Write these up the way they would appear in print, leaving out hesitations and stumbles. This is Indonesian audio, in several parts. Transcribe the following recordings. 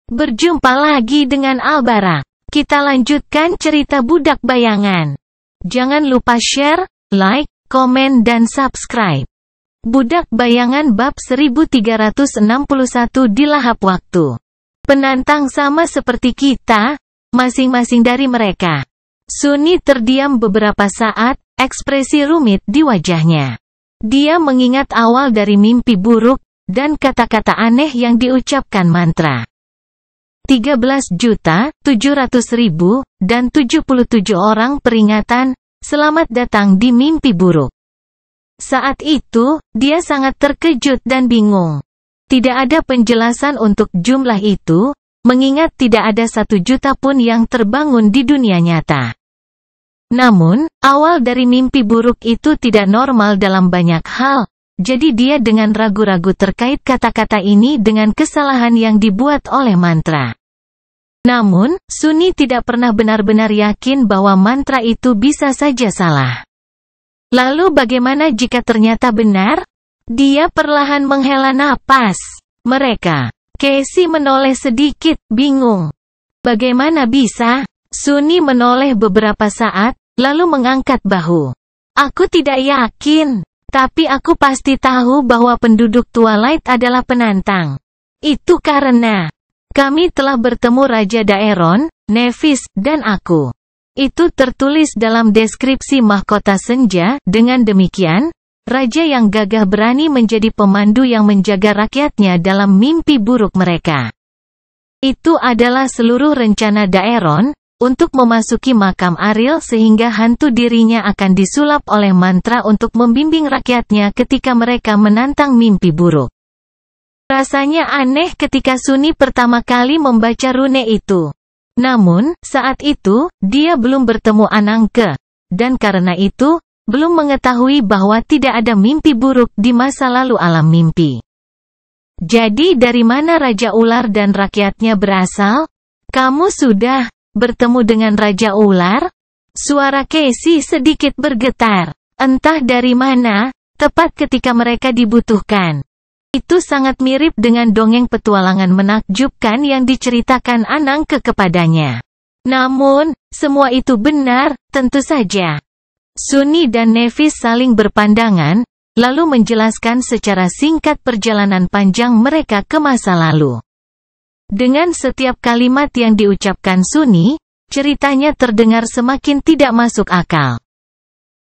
Berjumpa lagi dengan Albara. Kita lanjutkan cerita Budak Bayangan. Jangan lupa share, like, komen dan subscribe. Budak Bayangan bab 1361 di lahap waktu. Penantang sama seperti kita, masing-masing dari mereka. Sunni terdiam beberapa saat, ekspresi rumit di wajahnya. Dia mengingat awal dari mimpi buruk, dan kata-kata aneh yang diucapkan mantra. 13.700.000, dan 77 orang peringatan, selamat datang di mimpi buruk. Saat itu, dia sangat terkejut dan bingung. Tidak ada penjelasan untuk jumlah itu, mengingat tidak ada 1 juta pun yang terbangun di dunia nyata. Namun, awal dari mimpi buruk itu tidak normal dalam banyak hal, jadi dia dengan ragu-ragu terkait kata-kata ini dengan kesalahan yang dibuat oleh mantra. Namun, Sunni tidak pernah benar-benar yakin bahwa mantra itu bisa saja salah. Lalu bagaimana jika ternyata benar? Dia perlahan menghela napas. Mereka. Casey menoleh sedikit, bingung. Bagaimana bisa? Sunni menoleh beberapa saat, lalu mengangkat bahu. Aku tidak yakin. Tapi aku pasti tahu bahwa penduduk Twilight adalah penantang. Itu karena kami telah bertemu Raja Daeron, Nevis, dan aku. Itu tertulis dalam deskripsi mahkota senja. Dengan demikian, Raja yang gagah berani menjadi pemandu yang menjaga rakyatnya dalam mimpi buruk mereka. Itu adalah seluruh rencana Daeron, untuk memasuki makam Ariel sehingga hantu dirinya akan disulap oleh mantra untuk membimbing rakyatnya ketika mereka menantang mimpi buruk. Rasanya aneh ketika Sunni pertama kali membaca rune itu. Namun, saat itu, dia belum bertemu Anangke, dan karena itu, belum mengetahui bahwa tidak ada mimpi buruk di masa lalu alam mimpi. Jadi dari mana Raja Ular dan rakyatnya berasal? Kamu sudah bertemu dengan Raja Ular? Suara Casey sedikit bergetar. Entah dari mana, tepat ketika mereka dibutuhkan. Itu sangat mirip dengan dongeng petualangan menakjubkan yang diceritakan Anangke kepadanya. Namun, semua itu benar, tentu saja. Sunni dan Nevis saling berpandangan, lalu menjelaskan secara singkat perjalanan panjang mereka ke masa lalu. Dengan setiap kalimat yang diucapkan Sunni, ceritanya terdengar semakin tidak masuk akal.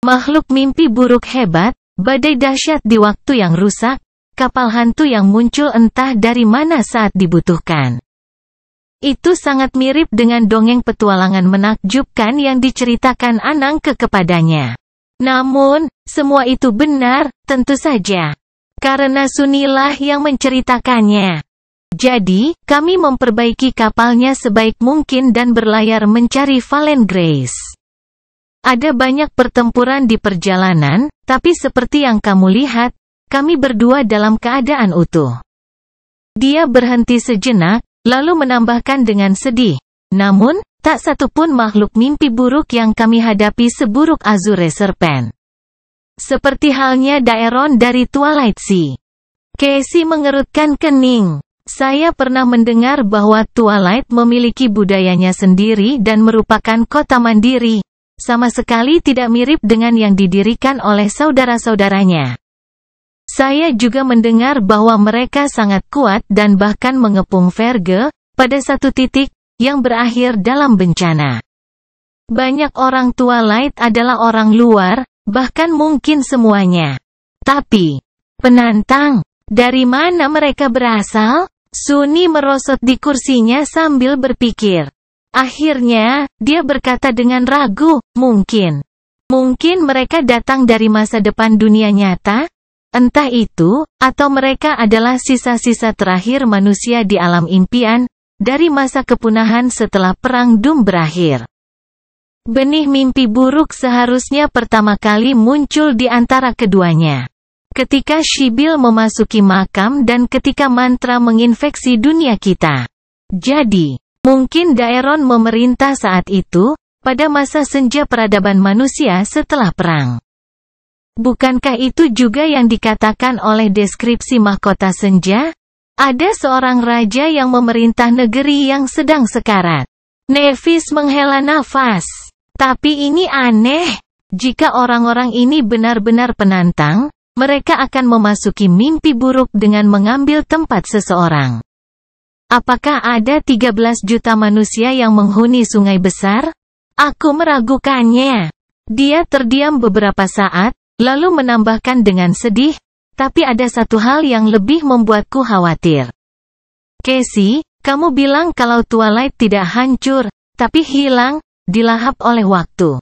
Makhluk mimpi buruk hebat, badai dahsyat di waktu yang rusak, kapal hantu yang muncul entah dari mana saat dibutuhkan. Itu sangat mirip dengan dongeng petualangan menakjubkan yang diceritakan Anangke kepadanya. Namun, semua itu benar, tentu saja. Karena Sunnilah yang menceritakannya. Jadi, kami memperbaiki kapalnya sebaik mungkin dan berlayar mencari Valen Grace. Ada banyak pertempuran di perjalanan, tapi seperti yang kamu lihat, kami berdua dalam keadaan utuh. Dia berhenti sejenak, lalu menambahkan dengan sedih. Namun, tak satu pun makhluk mimpi buruk yang kami hadapi seburuk Azure Serpent. Seperti halnya Daeron dari Twilight Sea. Casey mengerutkan kening. Saya pernah mendengar bahwa Twilight memiliki budayanya sendiri dan merupakan kota mandiri. Sama sekali tidak mirip dengan yang didirikan oleh saudara-saudaranya. Saya juga mendengar bahwa mereka sangat kuat dan bahkan mengepung Verge, pada satu titik, yang berakhir dalam bencana. Banyak orang Twilight adalah orang luar, bahkan mungkin semuanya. Tapi, penantang, dari mana mereka berasal? Sunni merosot di kursinya sambil berpikir. Akhirnya, dia berkata dengan ragu, mungkin. Mungkin mereka datang dari masa depan dunia nyata? Entah itu, atau mereka adalah sisa-sisa terakhir manusia di alam impian, dari masa kepunahan setelah Perang Doom berakhir. Benih mimpi buruk seharusnya pertama kali muncul di antara keduanya. Ketika Sibyl memasuki makam dan ketika mantra menginfeksi dunia kita. Jadi, mungkin Daeron memerintah saat itu, pada masa senja peradaban manusia setelah perang. Bukankah itu juga yang dikatakan oleh deskripsi mahkota senja? Ada seorang raja yang memerintah negeri yang sedang sekarat. Nevis menghela nafas. Tapi ini aneh. Jika orang-orang ini benar-benar penantang, mereka akan memasuki mimpi buruk dengan mengambil tempat seseorang. Apakah ada 13 juta manusia yang menghuni sungai besar? Aku meragukannya. Dia terdiam beberapa saat, lalu menambahkan dengan sedih, tapi ada satu hal yang lebih membuatku khawatir. Casey, kamu bilang kalau Twilight tidak hancur, tapi hilang, dilahap oleh waktu.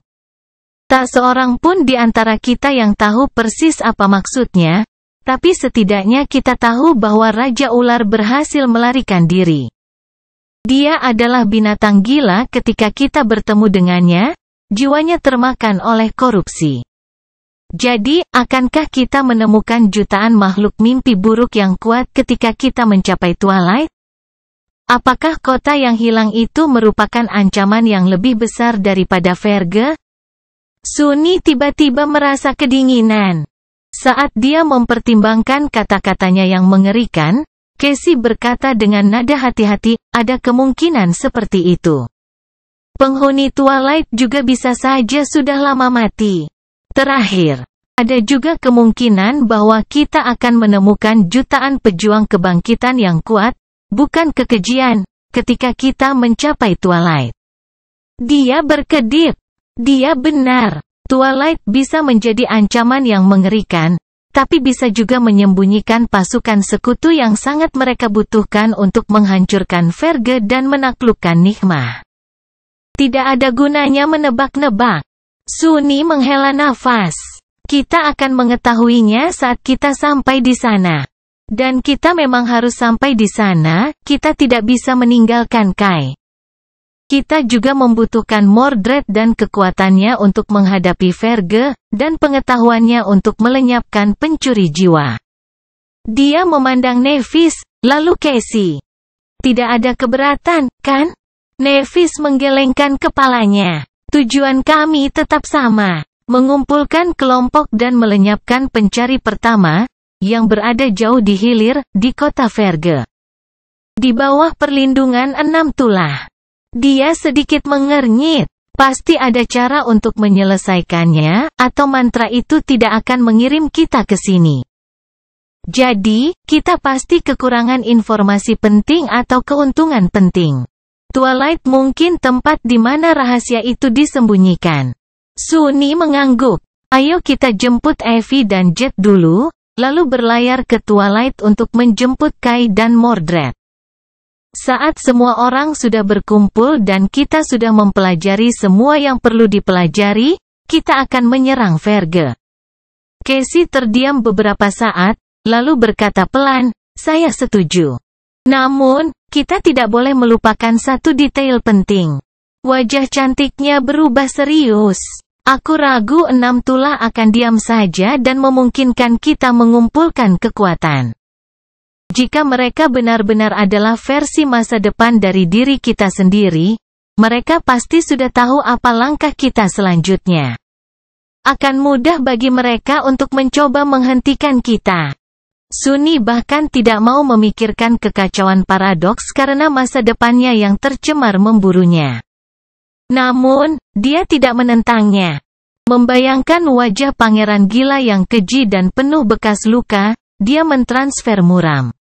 Tak seorang pun di antara kita yang tahu persis apa maksudnya, tapi setidaknya kita tahu bahwa Raja Ular berhasil melarikan diri. Dia adalah binatang gila ketika kita bertemu dengannya, jiwanya termakan oleh korupsi. Jadi, akankah kita menemukan jutaan makhluk mimpi buruk yang kuat ketika kita mencapai Twilight? Apakah kota yang hilang itu merupakan ancaman yang lebih besar daripada Verge? Sunny tiba-tiba merasa kedinginan. Saat dia mempertimbangkan kata-katanya yang mengerikan, Casey berkata dengan nada hati-hati, ada kemungkinan seperti itu. Penghuni Twilight juga bisa saja sudah lama mati. Terakhir, ada juga kemungkinan bahwa kita akan menemukan jutaan pejuang kebangkitan yang kuat, bukan kekejian, ketika kita mencapai Twilight. Dia berkedip. Dia benar. Twilight bisa menjadi ancaman yang mengerikan, tapi bisa juga menyembunyikan pasukan sekutu yang sangat mereka butuhkan untuk menghancurkan Verge dan menaklukkan Nigma. Tidak ada gunanya menebak-nebak. Sunny menghela nafas. Kita akan mengetahuinya saat kita sampai di sana. Dan kita memang harus sampai di sana, kita tidak bisa meninggalkan Kai. Kita juga membutuhkan Mordred dan kekuatannya untuk menghadapi Verge, dan pengetahuannya untuk melenyapkan pencuri jiwa. Dia memandang Nevis, lalu Casey. Tidak ada keberatan, kan? Nevis menggelengkan kepalanya. Tujuan kami tetap sama, mengumpulkan kelompok dan melenyapkan pencari pertama, yang berada jauh di hilir, di kota Verge. Di bawah perlindungan 6 tulah. Dia sedikit mengernyit. Pasti ada cara untuk menyelesaikannya, atau mantra itu tidak akan mengirim kita ke sini. Jadi, kita pasti kekurangan informasi penting atau keuntungan penting. Twilight mungkin tempat di mana rahasia itu disembunyikan. Sunny mengangguk. Ayo kita jemput Evie dan Jet dulu, lalu berlayar ke Twilight untuk menjemput Kai dan Mordred. Saat semua orang sudah berkumpul dan kita sudah mempelajari semua yang perlu dipelajari, kita akan menyerang Verge. Casey terdiam beberapa saat, lalu berkata pelan, saya setuju. Namun, kita tidak boleh melupakan satu detail penting. Wajah cantiknya berubah serius. Aku ragu 6 tulah akan diam saja dan memungkinkan kita mengumpulkan kekuatan. Jika mereka benar-benar adalah versi masa depan dari diri kita sendiri, mereka pasti sudah tahu apa langkah kita selanjutnya. Akan mudah bagi mereka untuk mencoba menghentikan kita. Sunny bahkan tidak mau memikirkan kekacauan paradoks karena masa depannya yang tercemar memburunya. Namun, dia tidak menentangnya. Membayangkan wajah pangeran gila yang keji dan penuh bekas luka, dia mentransfer muram.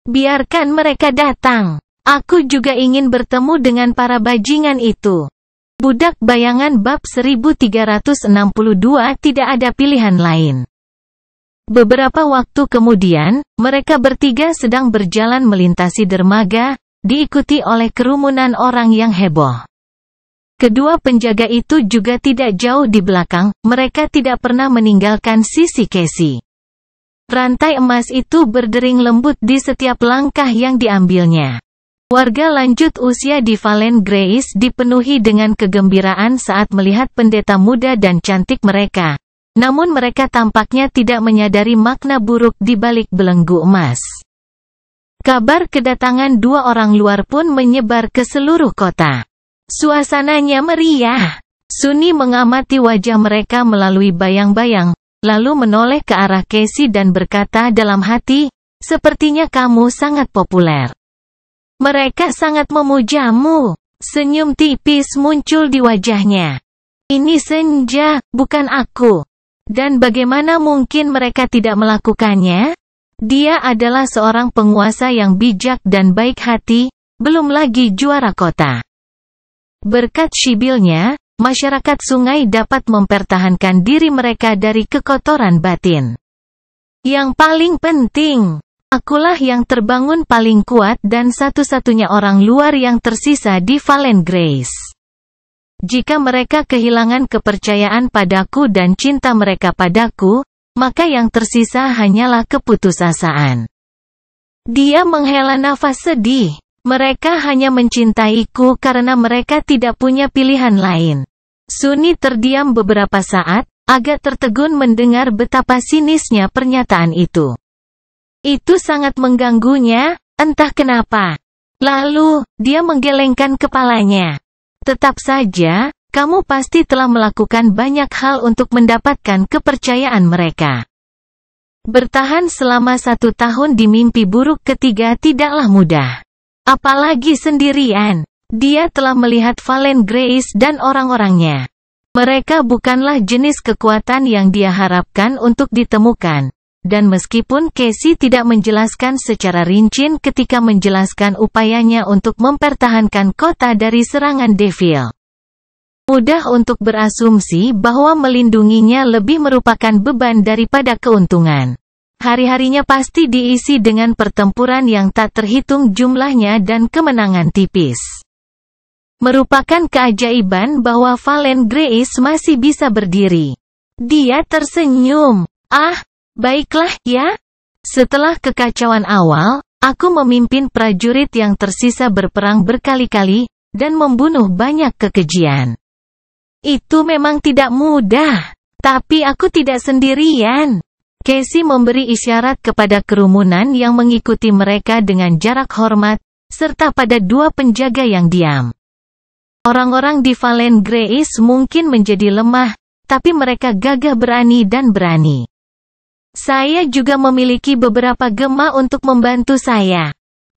Biarkan mereka datang. Aku juga ingin bertemu dengan para bajingan itu. Budak bayangan bab 1362 tidak ada pilihan lain. Beberapa waktu kemudian, mereka bertiga sedang berjalan melintasi dermaga, diikuti oleh kerumunan orang yang heboh. Kedua penjaga itu juga tidak jauh di belakang, mereka tidak pernah meninggalkan sisi Casey. Rantai emas itu berdering lembut di setiap langkah yang diambilnya. Warga lanjut usia di Valen Grace dipenuhi dengan kegembiraan saat melihat pendeta muda dan cantik mereka. Namun mereka tampaknya tidak menyadari makna buruk di balik belenggu emas. Kabar kedatangan 2 orang luar pun menyebar ke seluruh kota. Suasananya meriah. Sunny mengamati wajah mereka melalui bayang-bayang, lalu menoleh ke arah Casey dan berkata dalam hati, Sepertinya kamu sangat populer. Mereka sangat memujamu. Senyum tipis muncul di wajahnya. Ini senja, bukan aku. Dan bagaimana mungkin mereka tidak melakukannya? Dia adalah seorang penguasa yang bijak dan baik hati, belum lagi juara kota. Berkat Sibilnya, masyarakat sungai dapat mempertahankan diri mereka dari kekotoran batin. Yang paling penting, akulah yang terbangun paling kuat dan satu-satunya orang luar yang tersisa di Valen Grace. Jika mereka kehilangan kepercayaan padaku dan cinta mereka padaku, maka yang tersisa hanyalah keputusasaan. Dia menghela nafas sedih. Mereka hanya mencintaiku karena mereka tidak punya pilihan lain. Sunni terdiam beberapa saat, agak tertegun mendengar betapa sinisnya pernyataan itu. Itu sangat mengganggunya, entah kenapa. Lalu, dia menggelengkan kepalanya. Tetap saja, kamu pasti telah melakukan banyak hal untuk mendapatkan kepercayaan mereka. Bertahan selama 1 tahun di mimpi buruk ketiga tidaklah mudah. Apalagi sendirian. Dia telah melihat Valen Grace dan orang-orangnya. Mereka bukanlah jenis kekuatan yang dia harapkan untuk ditemukan. Dan meskipun Casey tidak menjelaskan secara rinci ketika menjelaskan upayanya untuk mempertahankan kota dari serangan Devil. Mudah untuk berasumsi bahwa melindunginya lebih merupakan beban daripada keuntungan. Hari-harinya pasti diisi dengan pertempuran yang tak terhitung jumlahnya dan kemenangan tipis. Merupakan keajaiban bahwa Valen Grace masih bisa berdiri. Dia tersenyum. Baiklah ya. Setelah kekacauan awal, aku memimpin prajurit yang tersisa berperang berkali-kali, dan membunuh banyak kekejian. Itu memang tidak mudah. Tapi aku tidak sendirian. Casey memberi isyarat kepada kerumunan yang mengikuti mereka dengan jarak hormat, serta pada 2 penjaga yang diam. Orang-orang di Valen Grace mungkin menjadi lemah, tapi mereka gagah berani dan berani. Saya juga memiliki beberapa gema untuk membantu saya.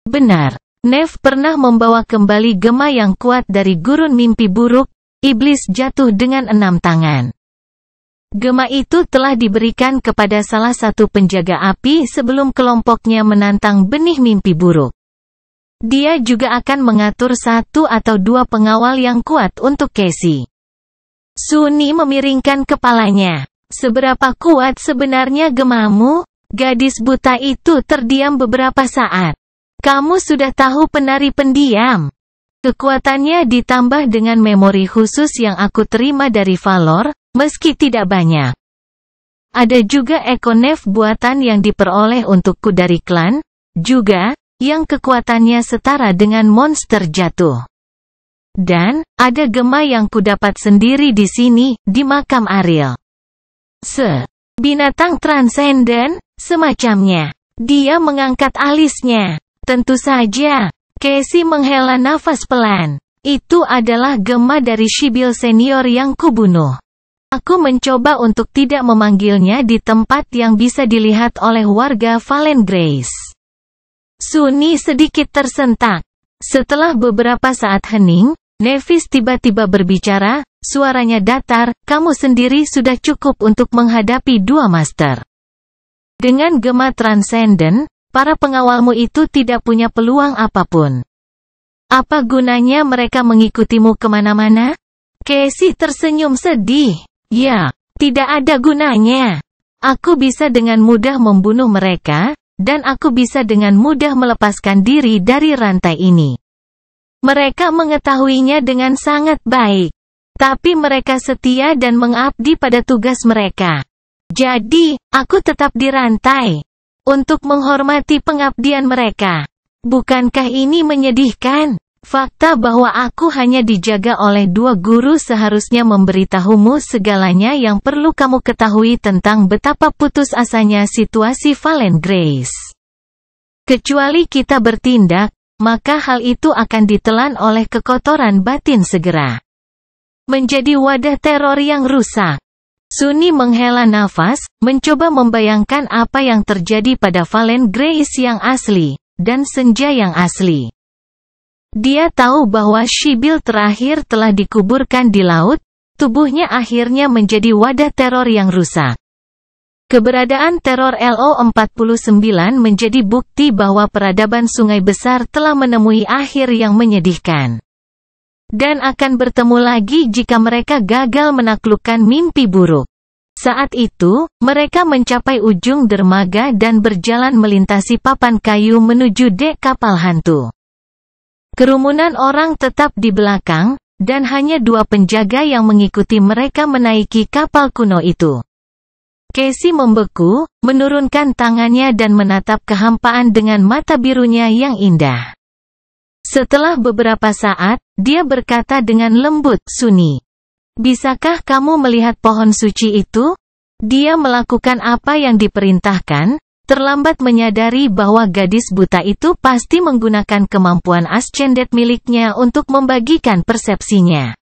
Benar, Neve pernah membawa kembali gema yang kuat dari gurun mimpi buruk, iblis jatuh dengan 6 tangan. Gema itu telah diberikan kepada salah satu penjaga api sebelum kelompoknya menantang benih mimpi buruk. Dia juga akan mengatur 1 atau 2 pengawal yang kuat untuk Casey. Sunni memiringkan kepalanya. Seberapa kuat sebenarnya gemamu? Gadis buta itu terdiam beberapa saat. Kamu sudah tahu penari pendiam. Kekuatannya ditambah dengan memori khusus yang aku terima dari Valor, meski tidak banyak. Ada juga Ekonef buatan yang diperoleh untukku dari klan, juga, yang kekuatannya setara dengan monster jatuh. Dan, ada gema yang kudapat sendiri di sini, di makam Ariel. Binatang transenden, semacamnya. Dia mengangkat alisnya. Tentu saja. Casey menghela nafas pelan. Itu adalah gema dari Sibyl senior yang kubunuh. Aku mencoba untuk tidak memanggilnya di tempat yang bisa dilihat oleh warga Valen Grace. Sunni sedikit tersentak. Setelah beberapa saat hening, Nevis tiba-tiba berbicara, suaranya datar, kamu sendiri sudah cukup untuk menghadapi 2 master. Dengan gema transenden, para pengawalmu itu tidak punya peluang apapun. Apa gunanya mereka mengikutimu kemana-mana? Casey tersenyum sedih. Ya, tidak ada gunanya. Aku bisa dengan mudah membunuh mereka, dan aku bisa dengan mudah melepaskan diri dari rantai ini. Mereka mengetahuinya dengan sangat baik. Tapi mereka setia dan mengabdi pada tugas mereka. Jadi, aku tetap dirantai. Untuk menghormati pengabdian mereka. Bukankah ini menyedihkan? Fakta bahwa aku hanya dijaga oleh 2 guru seharusnya memberitahumu segalanya yang perlu kamu ketahui tentang betapa putus asanya situasi Valen Grace. Kecuali kita bertindak, maka hal itu akan ditelan oleh kekotoran batin segera. Menjadi wadah teror yang rusak. Sunny menghela nafas, mencoba membayangkan apa yang terjadi pada Valen Grace yang asli, dan senja yang asli. Dia tahu bahwa Sybil terakhir telah dikuburkan di laut, tubuhnya akhirnya menjadi wadah teror yang rusak. Keberadaan teror LO-49 menjadi bukti bahwa peradaban Sungai Besar telah menemui akhir yang menyedihkan. Dan akan bertemu lagi jika mereka gagal menaklukkan mimpi buruk. Saat itu, mereka mencapai ujung dermaga dan berjalan melintasi papan kayu menuju dek kapal hantu. Kerumunan orang tetap di belakang, dan hanya 2 penjaga yang mengikuti mereka menaiki kapal kuno itu. Casey membeku, menurunkan tangannya dan menatap kehampaan dengan mata birunya yang indah. Setelah beberapa saat, dia berkata dengan lembut, "Sunny, bisakah kamu melihat pohon suci itu?" Dia melakukan apa yang diperintahkan, terlambat menyadari bahwa gadis buta itu pasti menggunakan kemampuan ascendet miliknya untuk membagikan persepsinya.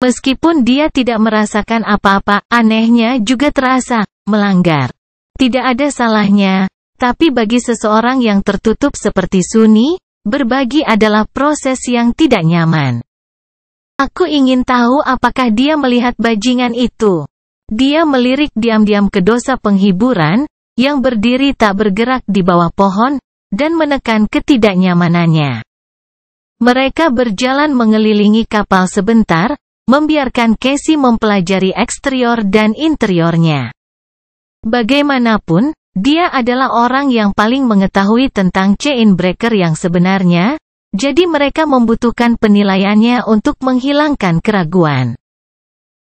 Meskipun dia tidak merasakan apa-apa, anehnya juga terasa melanggar. Tidak ada salahnya, tapi bagi seseorang yang tertutup seperti Sunny, berbagi adalah proses yang tidak nyaman. Aku ingin tahu apakah dia melihat bajingan itu. Dia melirik diam-diam ke dosa penghiburan, yang berdiri tak bergerak di bawah pohon, dan menekan ketidaknyamanannya. Mereka berjalan mengelilingi kapal sebentar, membiarkan Casey mempelajari eksterior dan interiornya. Bagaimanapun, dia adalah orang yang paling mengetahui tentang Chainbreaker yang sebenarnya, jadi mereka membutuhkan penilaiannya untuk menghilangkan keraguan.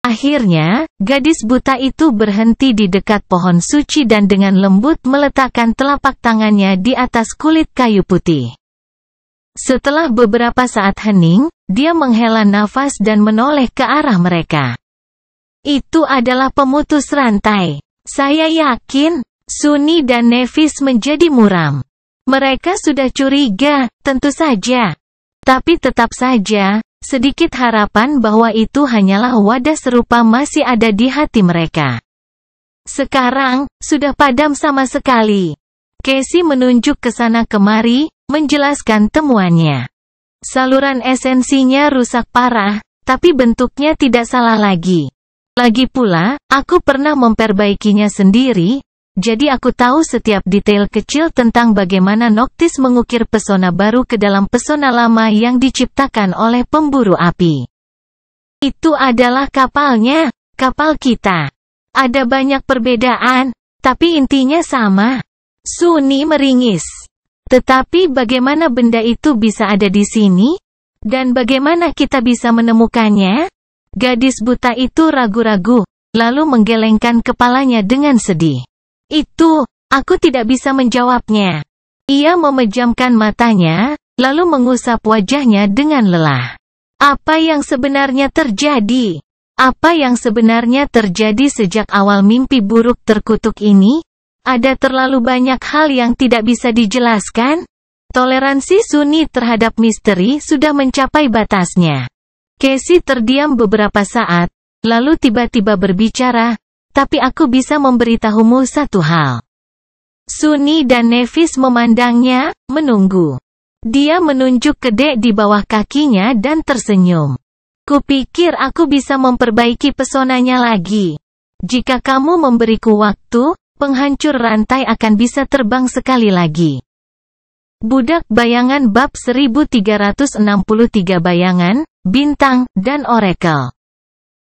Akhirnya, gadis buta itu berhenti di dekat pohon suci dan dengan lembut meletakkan telapak tangannya di atas kulit kayu putih. Setelah beberapa saat hening, dia menghela nafas dan menoleh ke arah mereka. Itu adalah pemutus rantai. Saya yakin Sunny dan Nevis menjadi muram. Mereka sudah curiga, tentu saja. Tapi tetap saja, sedikit harapan bahwa itu hanyalah wadah serupa masih ada di hati mereka. Sekarang, sudah padam sama sekali. Casey menunjuk ke sana kemari, menjelaskan temuannya. Saluran esensinya rusak parah, tapi bentuknya tidak salah lagi. Lagi pula, aku pernah memperbaikinya sendiri, jadi aku tahu setiap detail kecil tentang bagaimana Noctis mengukir pesona baru ke dalam pesona lama yang diciptakan oleh pemburu api. Itu adalah kapalnya, kapal kita. Ada banyak perbedaan, tapi intinya sama. Sunny meringis. Tetapi bagaimana benda itu bisa ada di sini? Dan bagaimana kita bisa menemukannya? Gadis buta itu ragu-ragu, lalu menggelengkan kepalanya dengan sedih. Itu, aku tidak bisa menjawabnya. Ia memejamkan matanya, lalu mengusap wajahnya dengan lelah. Apa yang sebenarnya terjadi? Apa yang sebenarnya terjadi sejak awal mimpi buruk terkutuk ini? Ada terlalu banyak hal yang tidak bisa dijelaskan? Toleransi Sunny terhadap misteri sudah mencapai batasnya. Casey terdiam beberapa saat, lalu tiba-tiba berbicara, tapi aku bisa memberitahumu satu hal. Sunny dan Nevis memandangnya, menunggu. Dia menunjuk ke dek di bawah kakinya dan tersenyum. Kupikir aku bisa memperbaiki pesonanya lagi. Jika kamu memberiku waktu, penghancur rantai akan bisa terbang sekali lagi. Budak Bayangan bab 1363 Bayangan, Bintang, dan Oracle.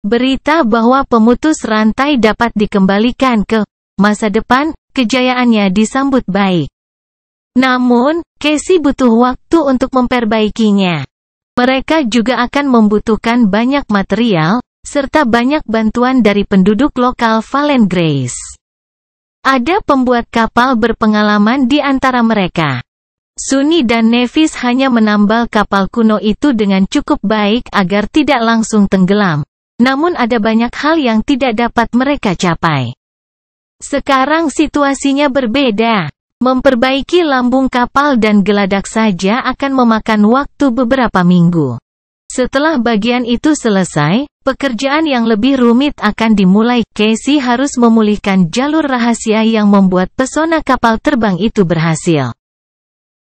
Berita bahwa pemutus rantai dapat dikembalikan ke masa depan, kejayaannya disambut baik. Namun, Casey butuh waktu untuk memperbaikinya. Mereka juga akan membutuhkan banyak material, serta banyak bantuan dari penduduk lokal Valen Grace. Ada pembuat kapal berpengalaman di antara mereka. Sunny dan Nevis hanya menambal kapal kuno itu dengan cukup baik agar tidak langsung tenggelam. Namun ada banyak hal yang tidak dapat mereka capai. Sekarang situasinya berbeda. Memperbaiki lambung kapal dan geladak saja akan memakan waktu beberapa minggu. Setelah bagian itu selesai, pekerjaan yang lebih rumit akan dimulai. Casey harus memulihkan jalur rahasia yang membuat pesona kapal terbang itu berhasil.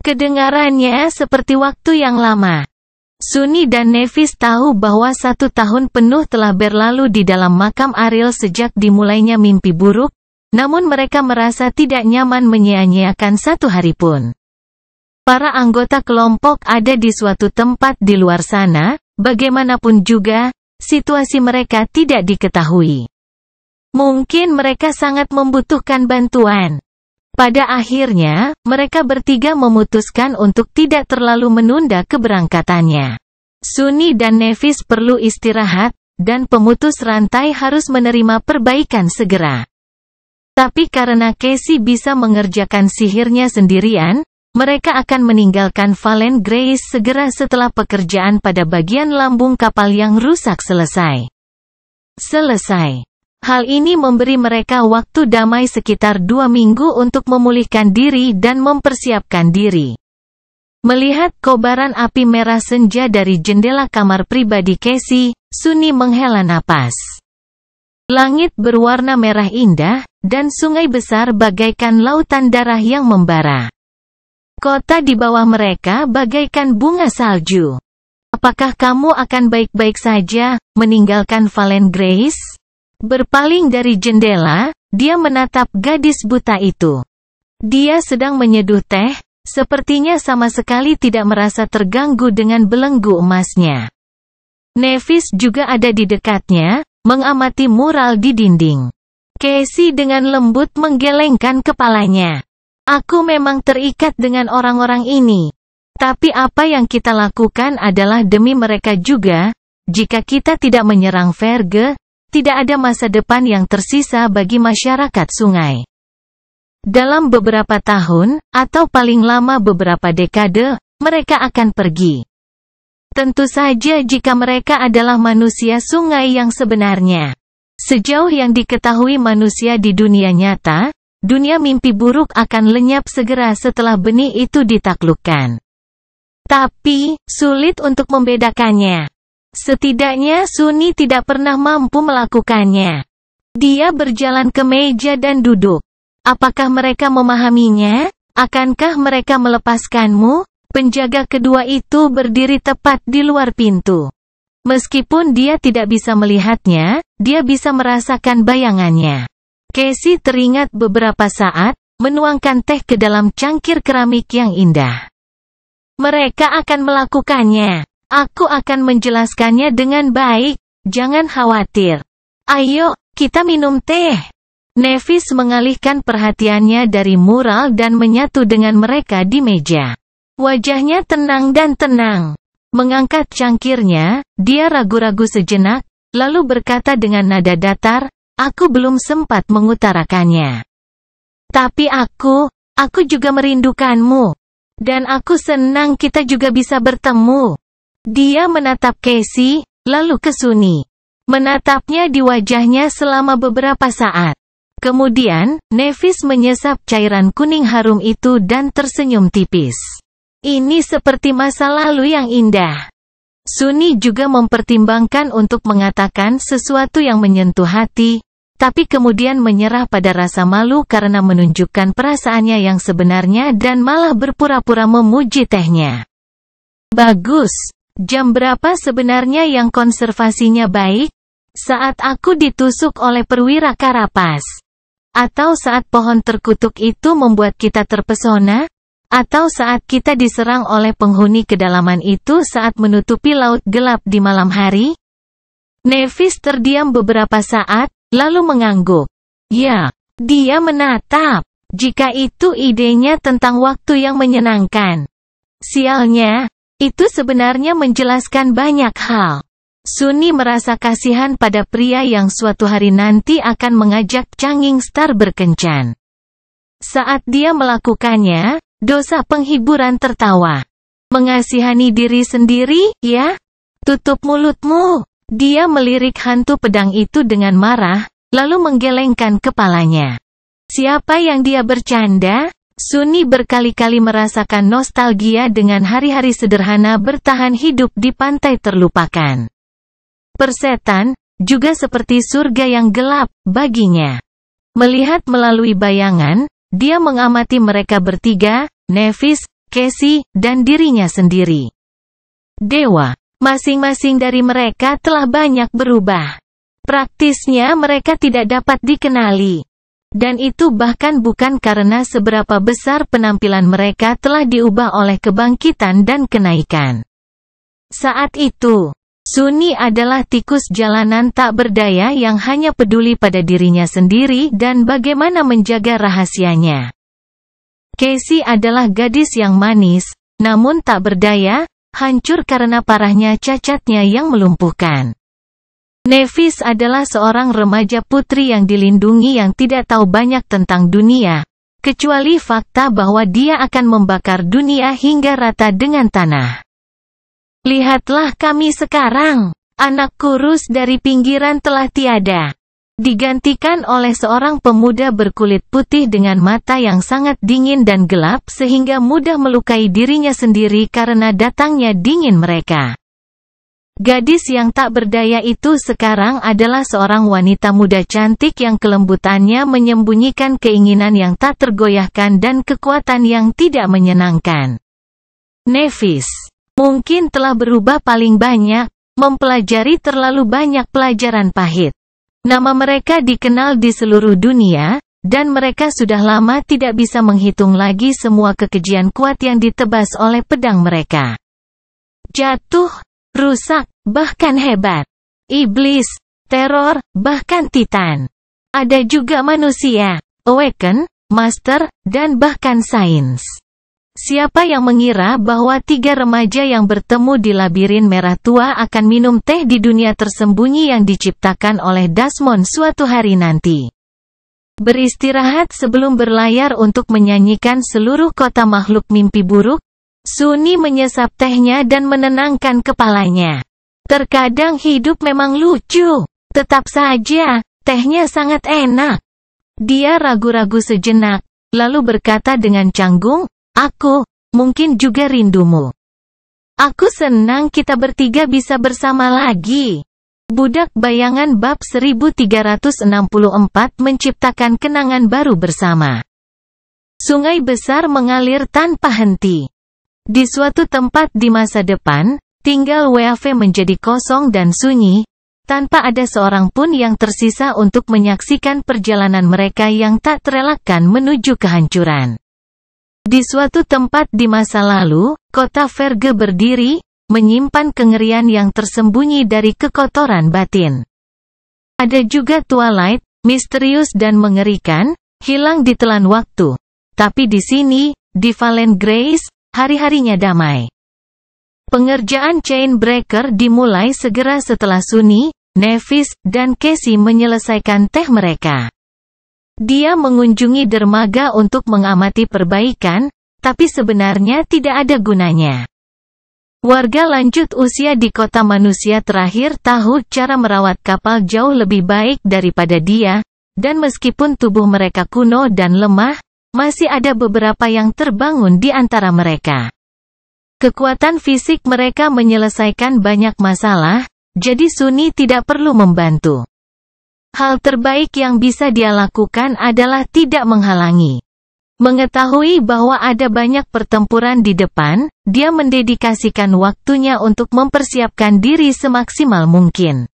Kedengarannya seperti waktu yang lama. Sunny dan Nevis tahu bahwa 1 tahun penuh telah berlalu di dalam makam Ariel sejak dimulainya mimpi buruk, namun mereka merasa tidak nyaman menyia-nyiakan 1 hari pun. Para anggota kelompok ada di suatu tempat di luar sana, bagaimanapun juga, situasi mereka tidak diketahui. Mungkin mereka sangat membutuhkan bantuan. Pada akhirnya, mereka bertiga memutuskan untuk tidak terlalu menunda keberangkatannya. Sunny dan Nevis perlu istirahat, dan pemutus rantai harus menerima perbaikan segera. Tapi karena Casey bisa mengerjakan sihirnya sendirian, mereka akan meninggalkan Valen Grace segera setelah pekerjaan pada bagian lambung kapal yang rusak selesai. Hal ini memberi mereka waktu damai sekitar 2 minggu untuk memulihkan diri dan mempersiapkan diri. Melihat kobaran api merah senja dari jendela kamar pribadi Casey, Sunny menghela napas. Langit berwarna merah indah, dan sungai besar bagaikan lautan darah yang membara. Kota di bawah mereka bagaikan bunga salju. Apakah kamu akan baik-baik saja, meninggalkan Valen Grace? Berpaling dari jendela, dia menatap gadis buta itu. Dia sedang menyeduh teh, sepertinya sama sekali tidak merasa terganggu dengan belenggu emasnya. Nevis juga ada di dekatnya, mengamati mural di dinding. Casey dengan lembut menggelengkan kepalanya. Aku memang terikat dengan orang-orang ini. Tapi apa yang kita lakukan adalah demi mereka juga. Jika kita tidak menyerang Verge, tidak ada masa depan yang tersisa bagi masyarakat sungai. Dalam beberapa tahun, atau paling lama beberapa dekade, mereka akan pergi. Tentu saja jika mereka adalah manusia sungai yang sebenarnya. Sejauh yang diketahui manusia di dunia nyata, dunia mimpi buruk akan lenyap segera setelah benih itu ditaklukkan. Tapi, sulit untuk membedakannya. Setidaknya Sunny tidak pernah mampu melakukannya. Dia berjalan ke meja dan duduk. Apakah mereka memahaminya? Akankah mereka melepaskanmu? Penjaga kedua itu berdiri tepat di luar pintu. Meskipun dia tidak bisa melihatnya, dia bisa merasakan bayangannya. Casey teringat beberapa saat, menuangkan teh ke dalam cangkir keramik yang indah. Mereka akan melakukannya. Aku akan menjelaskannya dengan baik. Jangan khawatir. Ayo, kita minum teh. Nevis mengalihkan perhatiannya dari mural dan menyatu dengan mereka di meja. Wajahnya tenang dan tenang. Mengangkat cangkirnya, dia ragu-ragu sejenak, lalu berkata dengan nada datar, aku belum sempat mengutarakannya. Tapi aku juga merindukanmu. Dan aku senang kita juga bisa bertemu. Dia menatap Casey, lalu ke Sunny. Menatapnya di wajahnya selama beberapa saat. Kemudian, Nevis menyesap cairan kuning harum itu dan tersenyum tipis. Ini seperti masa lalu yang indah. Sunny juga mempertimbangkan untuk mengatakan sesuatu yang menyentuh hati, tapi kemudian menyerah pada rasa malu karena menunjukkan perasaannya yang sebenarnya dan malah berpura-pura memuji tehnya. Bagus. Jam berapa sebenarnya yang konservasinya baik? Saat aku ditusuk oleh perwira Karapas? Atau saat pohon terkutuk itu membuat kita terpesona? Atau saat kita diserang oleh penghuni kedalaman itu saat menutupi laut gelap di malam hari? Nevis terdiam beberapa saat, lalu mengangguk. Ya, dia menatap. Jika itu idenya tentang waktu yang menyenangkan. Sialnya, itu sebenarnya menjelaskan banyak hal. Sunny merasa kasihan pada pria yang suatu hari nanti akan mengajak Changing Star berkencan. Saat dia melakukannya, dosa penghiburan tertawa. Mengasihani diri sendiri, ya? Tutup mulutmu. Dia melirik hantu pedang itu dengan marah, lalu menggelengkan kepalanya. Siapa yang dia bercanda? Sunny berkali-kali merasakan nostalgia dengan hari-hari sederhana bertahan hidup di pantai terlupakan. Persetan, juga seperti surga yang gelap, baginya. Melihat melalui bayangan, dia mengamati mereka bertiga, Nevis, Casey, dan dirinya sendiri. Dewa, masing-masing dari mereka telah banyak berubah. Praktisnya mereka tidak dapat dikenali. Dan itu bahkan bukan karena seberapa besar penampilan mereka telah diubah oleh kebangkitan dan kenaikan. Saat itu, Sunny adalah tikus jalanan tak berdaya yang hanya peduli pada dirinya sendiri dan bagaimana menjaga rahasianya. Casey adalah gadis yang manis, namun tak berdaya, hancur karena parahnya cacatnya yang melumpuhkan. Nevis adalah seorang remaja putri yang dilindungi yang tidak tahu banyak tentang dunia, kecuali fakta bahwa dia akan membakar dunia hingga rata dengan tanah. Lihatlah kami sekarang, anak kurus dari pinggiran telah tiada. Digantikan oleh seorang pemuda berkulit putih dengan mata yang sangat dingin dan gelap sehingga mudah melukai dirinya sendiri karena datangnya dingin mereka. Gadis yang tak berdaya itu sekarang adalah seorang wanita muda cantik yang kelembutannya menyembunyikan keinginan yang tak tergoyahkan dan kekuatan yang tidak menyenangkan. Nevis mungkin telah berubah paling banyak, mempelajari terlalu banyak pelajaran pahit. Nama mereka dikenal di seluruh dunia, dan mereka sudah lama tidak bisa menghitung lagi semua kekejian kuat yang ditebas oleh pedang mereka. Jatuh, rusak, bahkan hebat. Iblis, teror, bahkan titan. Ada juga manusia, awaken, master, dan bahkan sains. Siapa yang mengira bahwa tiga remaja yang bertemu di labirin merah tua akan minum teh di dunia tersembunyi yang diciptakan oleh Desmond suatu hari nanti. Beristirahat sebelum berlayar untuk menyanyikan seluruh kota makhluk mimpi buruk, Sunny menyesap tehnya dan menenangkan kepalanya. Terkadang hidup memang lucu. Tetap saja, tehnya sangat enak. Dia ragu-ragu sejenak, lalu berkata dengan canggung, "Aku, mungkin juga rindumu. Aku senang kita bertiga bisa bersama lagi." Budak Bayangan bab 1364 menciptakan kenangan baru bersama. Sungai besar mengalir tanpa henti. Di suatu tempat di masa depan, tinggal WAV menjadi kosong dan sunyi, tanpa ada seorang pun yang tersisa untuk menyaksikan perjalanan mereka yang tak terelakkan menuju kehancuran. Di suatu tempat di masa lalu, kota Verge berdiri, menyimpan kengerian yang tersembunyi dari kekotoran batin. Ada juga Twilight, misterius dan mengerikan, hilang ditelan waktu. Tapi di sini, di Valen Grace, hari-harinya damai. Pengerjaan Chainbreaker dimulai segera setelah Sunny, Nevis, dan Casey menyelesaikan teh mereka. Dia mengunjungi dermaga untuk mengamati perbaikan, tapi sebenarnya tidak ada gunanya. Warga lanjut usia di kota manusia terakhir tahu cara merawat kapal jauh lebih baik daripada dia, dan meskipun tubuh mereka kuno dan lemah, masih ada beberapa yang terbangun di antara mereka. Kekuatan fisik mereka menyelesaikan banyak masalah, jadi Sunny tidak perlu membantu. Hal terbaik yang bisa dia lakukan adalah tidak menghalangi. Mengetahui bahwa ada banyak pertempuran di depan, dia mendedikasikan waktunya untuk mempersiapkan diri semaksimal mungkin.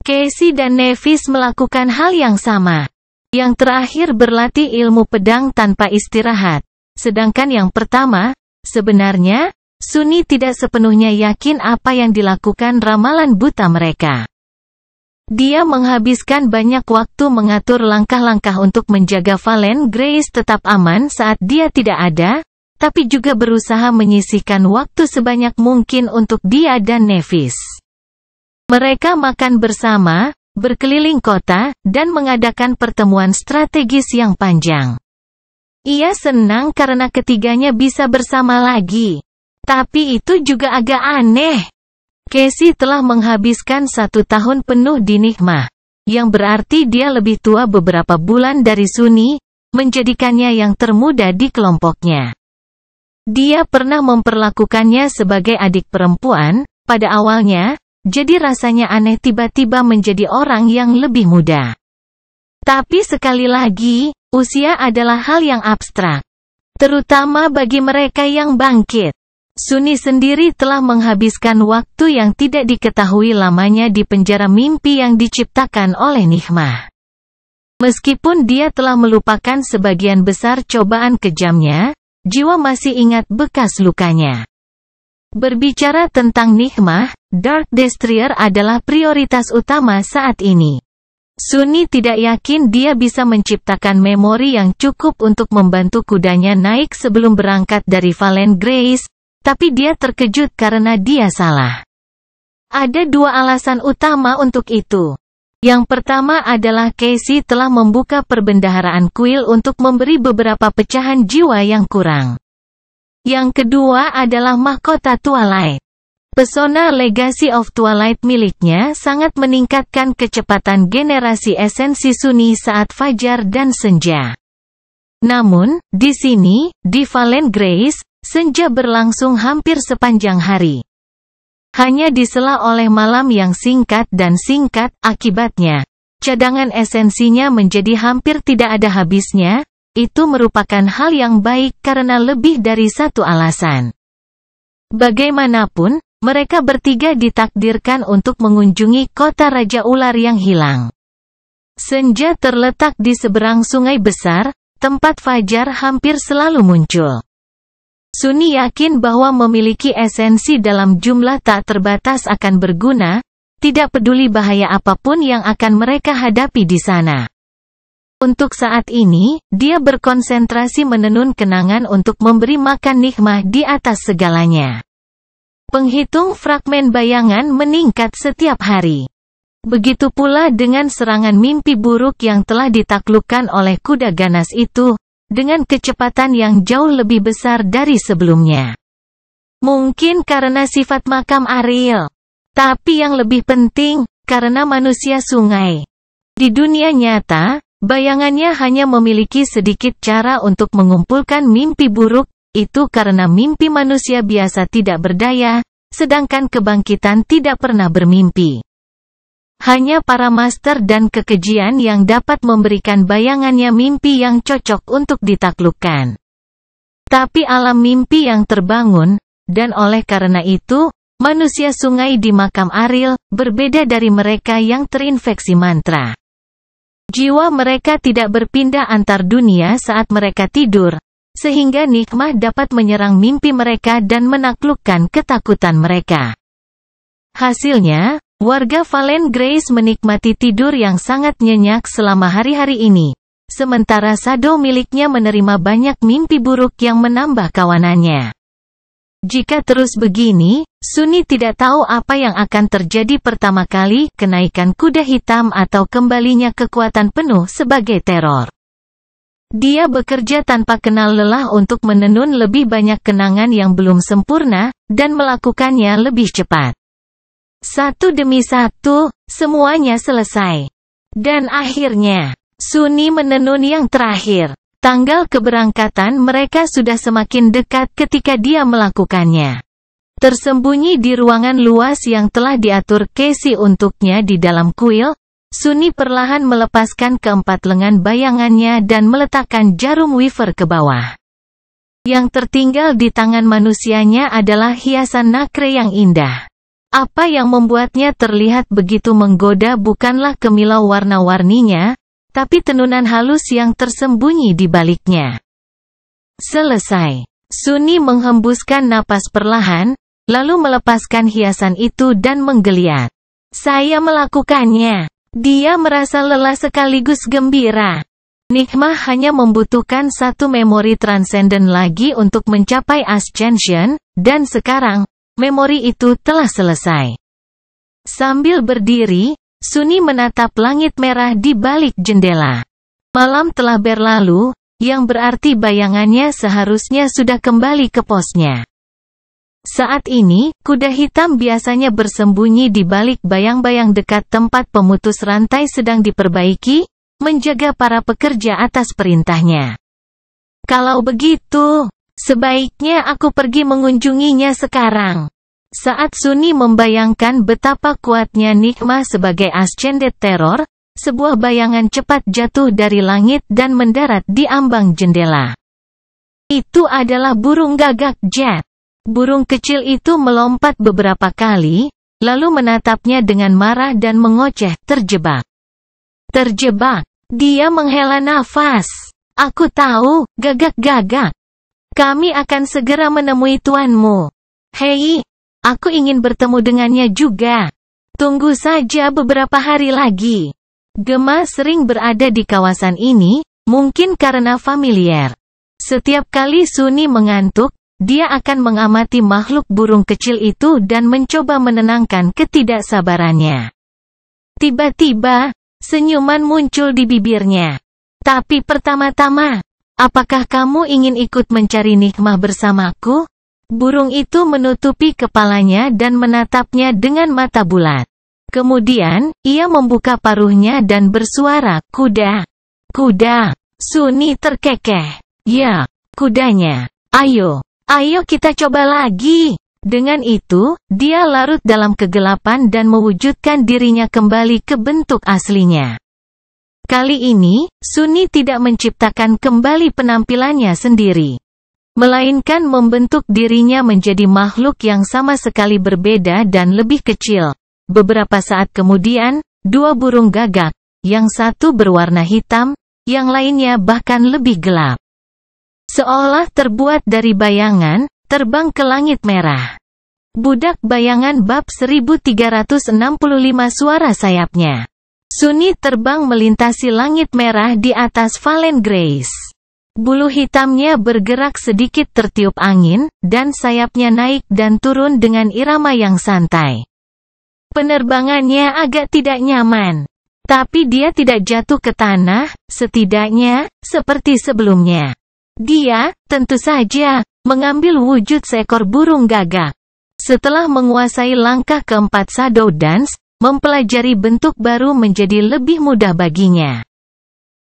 Casey dan Nevis melakukan hal yang sama. Yang terakhir berlatih ilmu pedang tanpa istirahat. Sedangkan yang pertama, sebenarnya, Sunny tidak sepenuhnya yakin apa yang dilakukan ramalan buta mereka. Dia menghabiskan banyak waktu mengatur langkah-langkah untuk menjaga Valen Grace tetap aman saat dia tidak ada, tapi juga berusaha menyisihkan waktu sebanyak mungkin untuk dia dan Nevis. Mereka makan bersama, berkeliling kota, dan mengadakan pertemuan strategis yang panjang. Ia senang karena ketiganya bisa bersama lagi. Tapi itu juga agak aneh. Casey telah menghabiskan 1 tahun penuh di Nigma, yang berarti dia lebih tua beberapa bulan dari Sunny, menjadikannya yang termuda di kelompoknya. Dia pernah memperlakukannya sebagai adik perempuan, pada awalnya, jadi rasanya aneh tiba-tiba menjadi orang yang lebih muda. Tapi sekali lagi, usia adalah hal yang abstrak. Terutama bagi mereka yang bangkit. Sunni sendiri telah menghabiskan waktu yang tidak diketahui lamanya di penjara mimpi yang diciptakan oleh Nighmah. Meskipun dia telah melupakan sebagian besar cobaan kejamnya, jiwa masih ingat bekas lukanya. Berbicara tentang Nighmah, Dark Destroyer adalah prioritas utama saat ini. Sunni tidak yakin dia bisa menciptakan memori yang cukup untuk membantu kudanya naik sebelum berangkat dari Valen Grace, tapi dia terkejut karena dia salah. Ada dua alasan utama untuk itu. Yang pertama adalah Casey telah membuka perbendaharaan kuil untuk memberi beberapa pecahan jiwa yang kurang. Yang kedua adalah mahkota Twilight. Pesona Legacy of Twilight miliknya sangat meningkatkan kecepatan generasi esensi Sunni saat fajar dan senja. Namun, di sini, di Valen Grace, senja berlangsung hampir sepanjang hari. Hanya disela oleh malam yang singkat dan singkat, akibatnya, cadangan esensinya menjadi hampir tidak ada habisnya. Itu merupakan hal yang baik karena lebih dari satu alasan. Bagaimanapun, mereka bertiga ditakdirkan untuk mengunjungi kota Raja Ular yang hilang. Senja terletak di seberang sungai besar, tempat fajar hampir selalu muncul. Sunni yakin bahwa memiliki esensi dalam jumlah tak terbatas akan berguna, tidak peduli bahaya apapun yang akan mereka hadapi di sana. Untuk saat ini, dia berkonsentrasi menenun kenangan untuk memberi makan Nighmah di atas segalanya. Penghitung fragmen bayangan meningkat setiap hari. Begitu pula dengan serangan mimpi buruk yang telah ditaklukkan oleh kuda ganas itu, dengan kecepatan yang jauh lebih besar dari sebelumnya. Mungkin karena sifat makam Ariel. Tapi yang lebih penting, karena manusia sungai. Di dunia nyata, bayangannya hanya memiliki sedikit cara untuk mengumpulkan mimpi buruk, itu karena mimpi manusia biasa tidak berdaya, sedangkan kebangkitan tidak pernah bermimpi. Hanya para master dan kekejian yang dapat memberikan bayangannya mimpi yang cocok untuk ditaklukkan. Tapi alam mimpi yang terbangun, dan oleh karena itu, manusia sungai di makam Ariel, berbeda dari mereka yang terinfeksi mantra. Jiwa mereka tidak berpindah antar dunia saat mereka tidur, sehingga Nighmah dapat menyerang mimpi mereka dan menaklukkan ketakutan mereka. Hasilnya, warga Valen Grace menikmati tidur yang sangat nyenyak selama hari-hari ini, sementara Shadow miliknya menerima banyak mimpi buruk yang menambah kawanannya. Jika terus begini, Sunni tidak tahu apa yang akan terjadi pertama kali, kenaikan kuda hitam atau kembalinya kekuatan penuh sebagai teror. Dia bekerja tanpa kenal lelah untuk menenun lebih banyak kenangan yang belum sempurna, dan melakukannya lebih cepat. Satu demi satu, semuanya selesai. Dan akhirnya, Sunni menenun yang terakhir. Tanggal keberangkatan mereka sudah semakin dekat ketika dia melakukannya. Tersembunyi di ruangan luas yang telah diatur Casey untuknya di dalam kuil, Sunni perlahan melepaskan keempat lengan bayangannya dan meletakkan jarum weaver ke bawah. Yang tertinggal di tangan manusianya adalah hiasan nacre yang indah. Apa yang membuatnya terlihat begitu menggoda bukanlah kemilau warna-warninya, tapi tenunan halus yang tersembunyi di baliknya. Selesai. Sunni menghembuskan napas perlahan, lalu melepaskan hiasan itu dan menggeliat. Saya melakukannya. Dia merasa lelah sekaligus gembira. Nighmah hanya membutuhkan satu memori transenden lagi untuk mencapai ascension, dan sekarang, memori itu telah selesai. Sambil berdiri, Sunni menatap langit merah di balik jendela. Malam telah berlalu, yang berarti bayangannya seharusnya sudah kembali ke posnya. Saat ini, kuda hitam biasanya bersembunyi di balik bayang-bayang dekat tempat pemutus rantai sedang diperbaiki, menjaga para pekerja atas perintahnya. Kalau begitu, sebaiknya aku pergi mengunjunginya sekarang. Saat Sunny membayangkan betapa kuatnya Nigma sebagai ascended terror, sebuah bayangan cepat jatuh dari langit dan mendarat di ambang jendela. Itu adalah burung gagak Jet. Burung kecil itu melompat beberapa kali, lalu menatapnya dengan marah dan mengoceh, terjebak. Terjebak. Dia menghela nafas. Aku tahu, gagak-gagak. Kami akan segera menemui tuanmu. Hei, aku ingin bertemu dengannya juga. Tunggu saja beberapa hari lagi. Gemma sering berada di kawasan ini, mungkin karena familiar. Setiap kali Sunny mengantuk, dia akan mengamati makhluk burung kecil itu dan mencoba menenangkan ketidaksabarannya. Tiba-tiba, senyuman muncul di bibirnya. Tapi pertama-tama, apakah kamu ingin ikut mencari nikmah bersamaku? Burung itu menutupi kepalanya dan menatapnya dengan mata bulat. Kemudian, ia membuka paruhnya dan bersuara, kuda. Kuda. Sunny terkekeh. Ya, kudanya. Ayo kita coba lagi. Dengan itu, dia larut dalam kegelapan dan mewujudkan dirinya kembali ke bentuk aslinya. Kali ini, Sunny tidak menciptakan kembali penampilannya sendiri, melainkan membentuk dirinya menjadi makhluk yang sama sekali berbeda dan lebih kecil. Beberapa saat kemudian, dua burung gagak, yang satu berwarna hitam, yang lainnya bahkan lebih gelap, seolah terbuat dari bayangan, terbang ke langit merah. Budak Bayangan bab 1365 suara sayapnya. Sunny terbang melintasi langit merah di atas Valen Grace. Bulu hitamnya bergerak sedikit tertiup angin, dan sayapnya naik dan turun dengan irama yang santai. Penerbangannya agak tidak nyaman. Tapi dia tidak jatuh ke tanah, setidaknya, seperti sebelumnya. Dia, tentu saja, mengambil wujud seekor burung gagak. Setelah menguasai langkah keempat Shadow Dance, mempelajari bentuk baru menjadi lebih mudah baginya.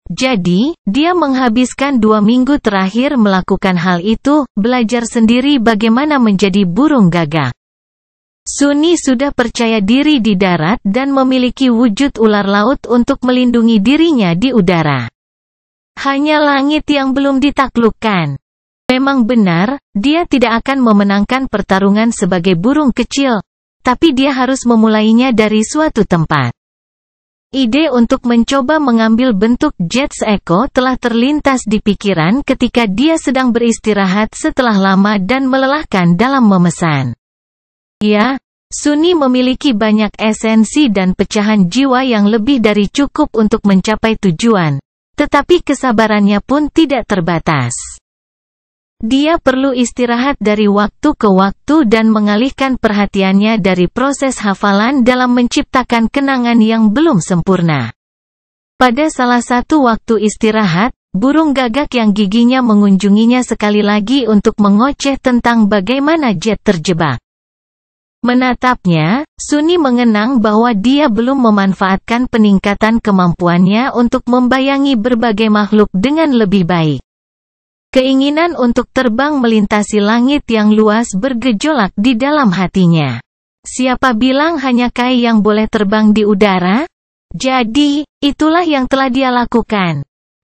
Jadi, dia menghabiskan 2 minggu terakhir melakukan hal itu, belajar sendiri bagaimana menjadi burung gagak. Sunny sudah percaya diri di darat dan memiliki wujud ular laut untuk melindungi dirinya di udara. Hanya langit yang belum ditaklukkan. Memang benar, dia tidak akan memenangkan pertarungan sebagai burung kecil, tapi dia harus memulainya dari suatu tempat. Ide untuk mencoba mengambil bentuk jet seeko telah terlintas di pikiran ketika dia sedang beristirahat setelah lama dan melelahkan dalam memesan. Ya, Sunny memiliki banyak esensi dan pecahan jiwa yang lebih dari cukup untuk mencapai tujuan, tetapi kesabarannya pun tidak terbatas. Dia perlu istirahat dari waktu ke waktu dan mengalihkan perhatiannya dari proses hafalan dalam menciptakan kenangan yang belum sempurna. Pada salah satu waktu istirahat, burung gagak yang giginya mengunjunginya sekali lagi untuk mengoceh tentang bagaimana Jet terjebak. Menatapnya, Sunny mengenang bahwa dia belum memanfaatkan peningkatan kemampuannya untuk membayangi berbagai makhluk dengan lebih baik. Keinginan untuk terbang melintasi langit yang luas bergejolak di dalam hatinya. Siapa bilang hanya Kai yang boleh terbang di udara? Jadi, itulah yang telah dia lakukan.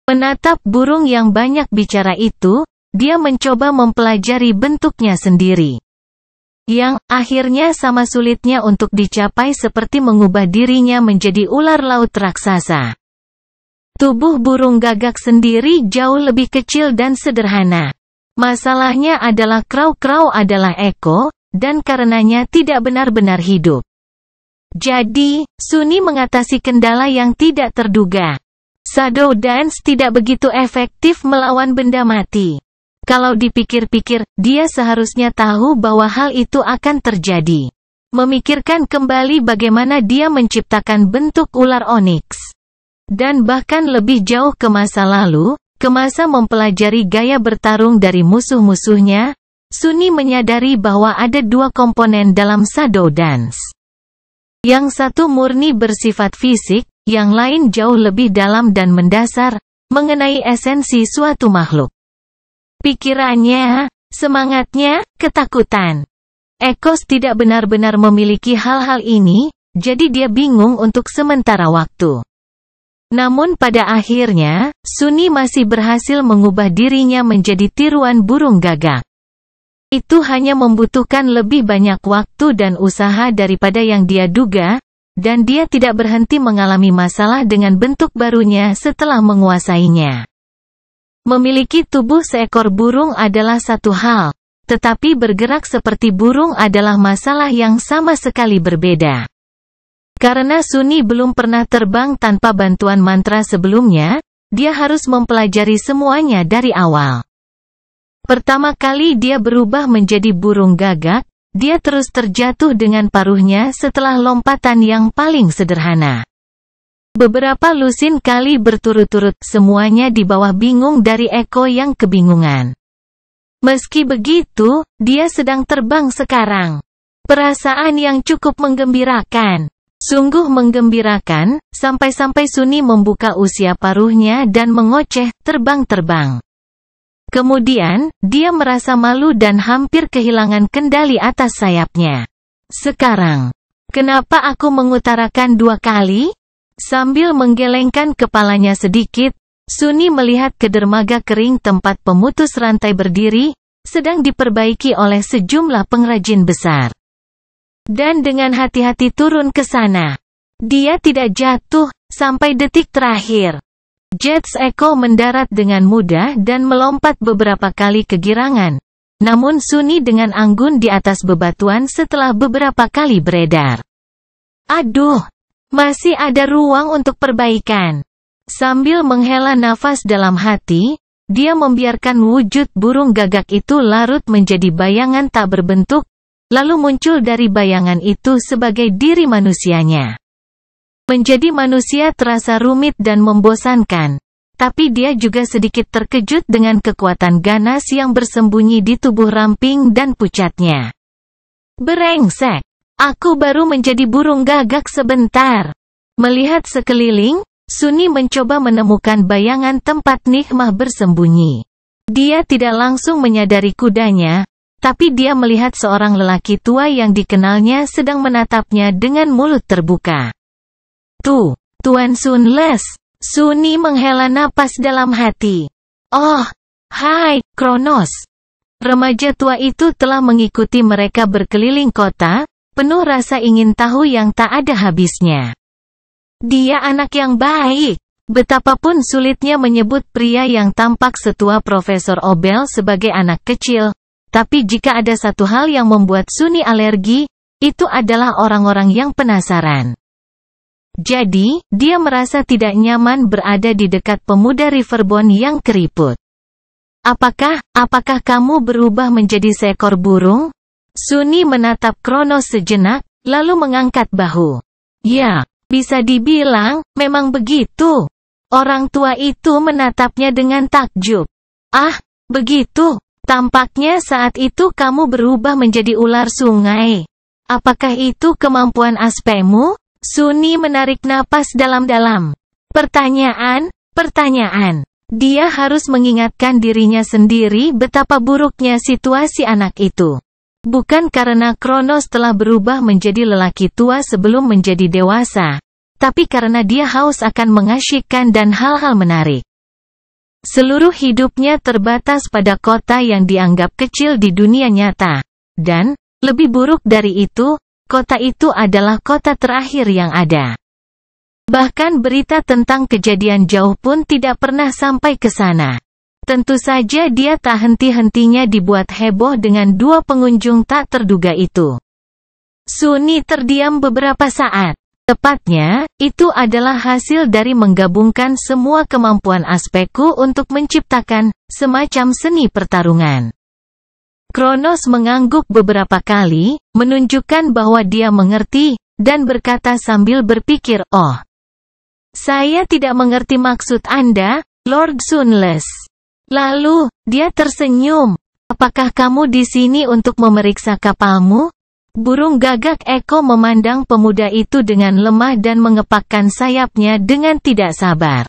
Menatap burung yang banyak bicara itu, dia mencoba mempelajari bentuknya sendiri. Yang akhirnya sama sulitnya untuk dicapai seperti mengubah dirinya menjadi ular laut raksasa. Tubuh burung gagak sendiri jauh lebih kecil dan sederhana. Masalahnya adalah krau-krau adalah eko, dan karenanya tidak benar-benar hidup. Jadi, Sunny mengatasi kendala yang tidak terduga. Shadow Dance tidak begitu efektif melawan benda mati. Kalau dipikir-pikir, dia seharusnya tahu bahwa hal itu akan terjadi. Memikirkan kembali bagaimana dia menciptakan bentuk ular onyx. Dan bahkan lebih jauh ke masa lalu, ke masa mempelajari gaya bertarung dari musuh-musuhnya, Sunny menyadari bahwa ada 2 komponen dalam Shadow Dance. Yang satu murni bersifat fisik, yang lain jauh lebih dalam dan mendasar, mengenai esensi suatu makhluk. Pikirannya, semangatnya, ketakutan. Ekos tidak benar-benar memiliki hal-hal ini, jadi dia bingung untuk sementara waktu. Namun pada akhirnya, Sunny masih berhasil mengubah dirinya menjadi tiruan burung gagak. Itu hanya membutuhkan lebih banyak waktu dan usaha daripada yang dia duga, dan dia tidak berhenti mengalami masalah dengan bentuk barunya setelah menguasainya. Memiliki tubuh seekor burung adalah satu hal, tetapi bergerak seperti burung adalah masalah yang sama sekali berbeda. Karena Sunny belum pernah terbang tanpa bantuan mantra sebelumnya, dia harus mempelajari semuanya dari awal. Pertama kali dia berubah menjadi burung gagak, dia terus terjatuh dengan paruhnya setelah lompatan yang paling sederhana. Beberapa lusin kali berturut-turut, semuanya di bawah bingung dari Eko yang kebingungan. Meski begitu, dia sedang terbang sekarang. Perasaan yang cukup menggembirakan. Sungguh menggembirakan, sampai-sampai Sunny membuka usia paruhnya dan mengoceh, terbang-terbang. Kemudian, dia merasa malu dan hampir kehilangan kendali atas sayapnya. Sekarang, kenapa aku mengutarakan 2 kali? Sambil menggelengkan kepalanya sedikit, Sunny melihat ke dermaga kering tempat pemutus rantai berdiri, sedang diperbaiki oleh sejumlah pengrajin besar. Dan dengan hati-hati turun ke sana. Dia tidak jatuh, sampai detik terakhir. Jets Eko mendarat dengan mudah dan melompat beberapa kali kegirangan. Namun Sunny dengan anggun di atas bebatuan setelah beberapa kali beredar. Aduh, masih ada ruang untuk perbaikan. Sambil menghela nafas dalam hati, dia membiarkan wujud burung gagak itu larut menjadi bayangan tak berbentuk, lalu muncul dari bayangan itu sebagai diri manusianya. Menjadi manusia terasa rumit dan membosankan, tapi dia juga sedikit terkejut dengan kekuatan ganas yang bersembunyi di tubuh ramping dan pucatnya. Brengsek! Aku baru menjadi burung gagak sebentar. Melihat sekeliling, Sunny mencoba menemukan bayangan tempat Nikmah bersembunyi. Dia tidak langsung menyadari kudanya, tapi dia melihat seorang lelaki tua yang dikenalnya sedang menatapnya dengan mulut terbuka. Tuh, Tuan Sunless. Sunny menghela napas dalam hati. Oh, hai, Kronos. Remaja tua itu telah mengikuti mereka berkeliling kota, penuh rasa ingin tahu yang tak ada habisnya. Dia anak yang baik. Betapapun sulitnya menyebut pria yang tampak setua Profesor Obel sebagai anak kecil, tapi jika ada satu hal yang membuat Sunny alergi, itu adalah orang-orang yang penasaran. Jadi, dia merasa tidak nyaman berada di dekat pemuda Riverbond yang keriput. Apakah kamu berubah menjadi seekor burung? Sunny menatap Kronos sejenak, lalu mengangkat bahu. Ya, bisa dibilang, memang begitu. Orang tua itu menatapnya dengan takjub. Ah, begitu. Tampaknya saat itu kamu berubah menjadi ular sungai. Apakah itu kemampuan aspekmu? Sunny menarik napas dalam-dalam. Pertanyaan. Dia harus mengingatkan dirinya sendiri betapa buruknya situasi anak itu. Bukan karena Kronos telah berubah menjadi lelaki tua sebelum menjadi dewasa, tapi karena dia haus akan mengasyikkan dan hal-hal menarik. Seluruh hidupnya terbatas pada kota yang dianggap kecil di dunia nyata. Dan, lebih buruk dari itu, kota itu adalah kota terakhir yang ada. Bahkan berita tentang kejadian jauh pun tidak pernah sampai ke sana. Tentu saja dia tak henti-hentinya dibuat heboh dengan 2 pengunjung tak terduga itu. Sunny terdiam beberapa saat. Tepatnya, itu adalah hasil dari menggabungkan semua kemampuan aspekku untuk menciptakan semacam seni pertarungan. Kronos mengangguk beberapa kali, menunjukkan bahwa dia mengerti, dan berkata sambil berpikir, oh. Saya tidak mengerti maksud Anda, Lord Sunless. Lalu, dia tersenyum. Apakah kamu di sini untuk memeriksa kapalmu? Burung gagak Eko memandang pemuda itu dengan lemah dan mengepakkan sayapnya dengan tidak sabar.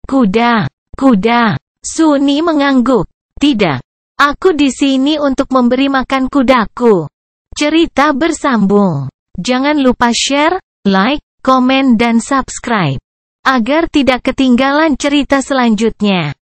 Kuda, kuda. Suni mengangguk. Tidak. Aku di sini untuk memberi makan kudaku. Cerita bersambung. Jangan lupa share, like, komen dan subscribe. Agar tidak ketinggalan cerita selanjutnya.